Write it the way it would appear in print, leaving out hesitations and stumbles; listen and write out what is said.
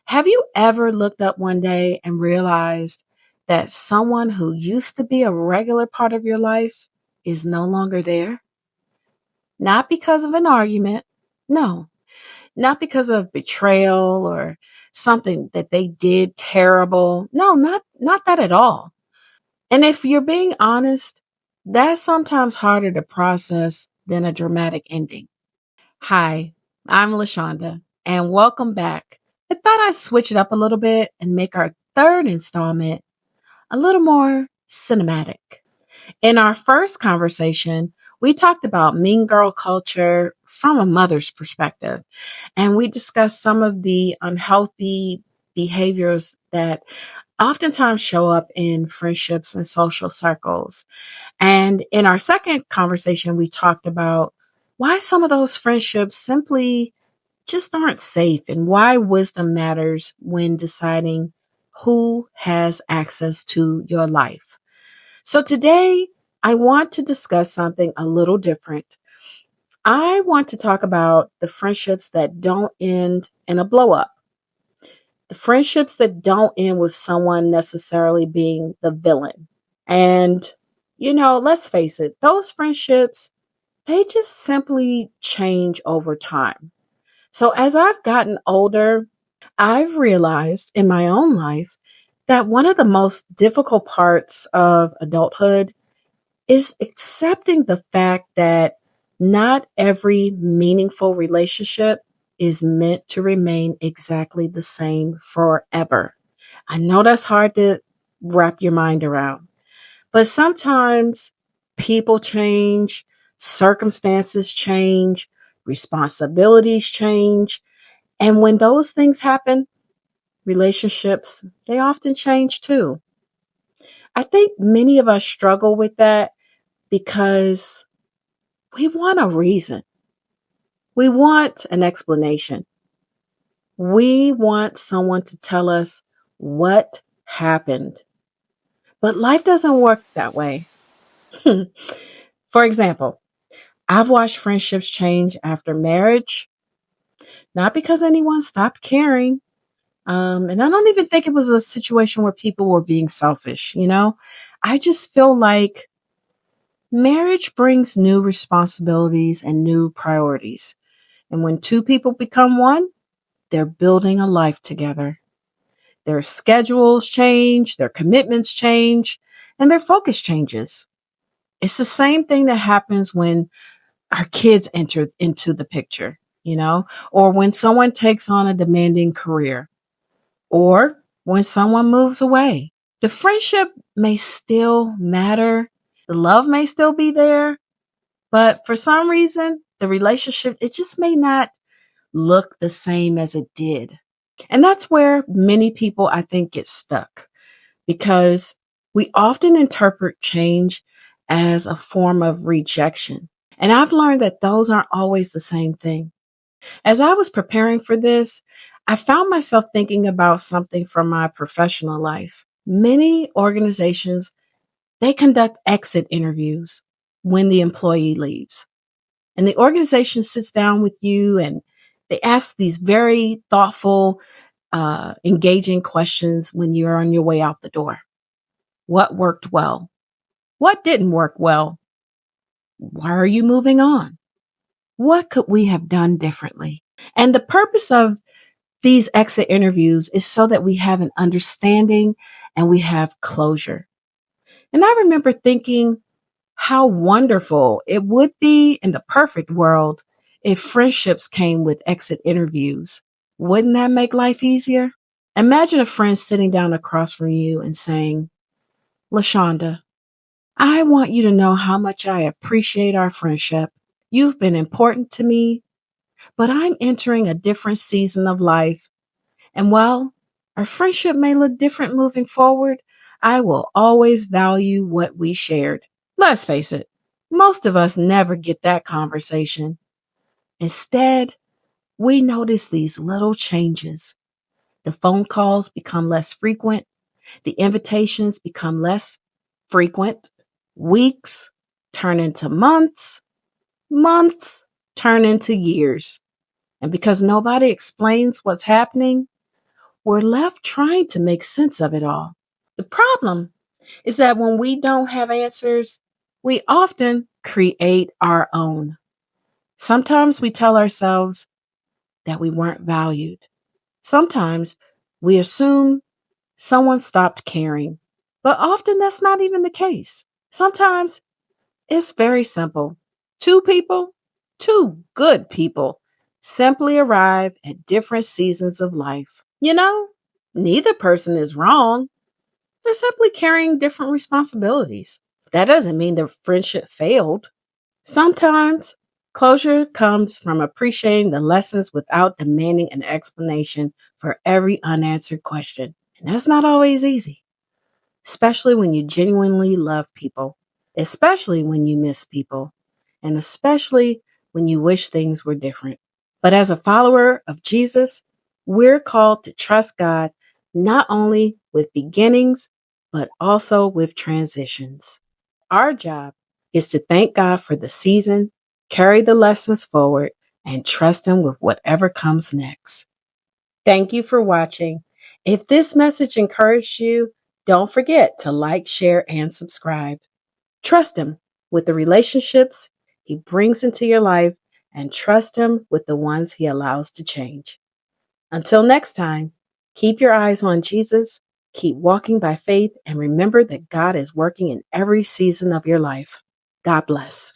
Have you ever looked up one day and realized that someone who used to be a regular part of your life is no longer there? Not because of an argument. No, not because of betrayal or something that they did terrible. No, not that at all. And if you're being honest, that's sometimes harder to process than a dramatic ending. Hi, I'm LaShonda, and welcome back. I thought I'd switch it up a little bit and make our third installment a little more cinematic. In our first conversation, we talked about mean girl culture from a mother's perspective, and we discussed some of the unhealthy behaviors that oftentimes show up in friendships and social circles. And in our second conversation, we talked about why some of those friendships simply just aren't safe and why wisdom matters when deciding who has access to your life. So today, I want to discuss something a little different. I want to talk about the friendships that don't end in a blow up, the friendships that don't end with someone necessarily being the villain. And, let's face it, those friendships, they just simply change over time. So as I've gotten older, I've realized in my own life that one of the most difficult parts of adulthood is accepting the fact that not every meaningful relationship is meant to remain exactly the same forever. I know that's hard to wrap your mind around, but sometimes people change, circumstances change, responsibilities change. And when those things happen, relationships, they often change too. I think many of us struggle with that because we want a reason. We want an explanation. We want someone to tell us what happened. But life doesn't work that way. For example, I've watched friendships change after marriage, not because anyone stopped caring. And I don't even think it was a situation where people were being selfish. I just feel like marriage brings new responsibilities and new priorities. And when two people become one, they're building a life together. Their schedules change, their commitments change, and their focus changes. It's the same thing that happens when our kids enter into the picture, or when someone takes on a demanding career, or when someone moves away. The friendship may still matter, the love may still be there, but for some reason, the relationship, it just may not look the same as it did. And that's where many people, I think, get stuck because we often interpret change as a form of rejection. And I've learned that those aren't always the same thing. As I was preparing for this, I found myself thinking about something from my professional life. Many organizations, they conduct exit interviews when the employee leaves. And the organization sits down with you and they ask these very thoughtful, engaging questions when you're on your way out the door. What worked well? What didn't work well? Why are you moving on? What could we have done differently? And the purpose of these exit interviews is so that we have an understanding and we have closure. And I remember thinking how wonderful it would be in the perfect world if friendships came with exit interviews. Wouldn't that make life easier? Imagine a friend sitting down across from you and saying, LaShonda, I want you to know how much I appreciate our friendship. You've been important to me, but I'm entering a different season of life. And while our friendship may look different moving forward, I will always value what we shared. Let's face it, most of us never get that conversation. Instead, we notice these little changes. The phone calls become less frequent. The invitations become less frequent. Weeks turn into months. Months turn into years. And because nobody explains what's happening, we're left trying to make sense of it all. The problem is that when we don't have answers, we often create our own. Sometimes we tell ourselves that we weren't valued. Sometimes we assume someone stopped caring, but often that's not even the case. Sometimes it's very simple. Two people, two good people, simply arrive at different seasons of life. Neither person is wrong. They're simply carrying different responsibilities. That doesn't mean the friendship failed. Sometimes closure comes from appreciating the lessons without demanding an explanation for every unanswered question. And that's not always easy, especially when you genuinely love people, especially when you miss people, and especially when you wish things were different. But as a follower of Jesus, we're called to trust God not only with beginnings, but also with transitions. Our job is to thank God for the season, carry the lessons forward, and trust Him with whatever comes next. Thank you for watching. If this message encouraged you, don't forget to like, share, and subscribe. Trust Him with the relationships He brings into your life and trust Him with the ones He allows to change. Until next time, keep your eyes on Jesus, keep walking by faith, and remember that God is working in every season of your life. God bless.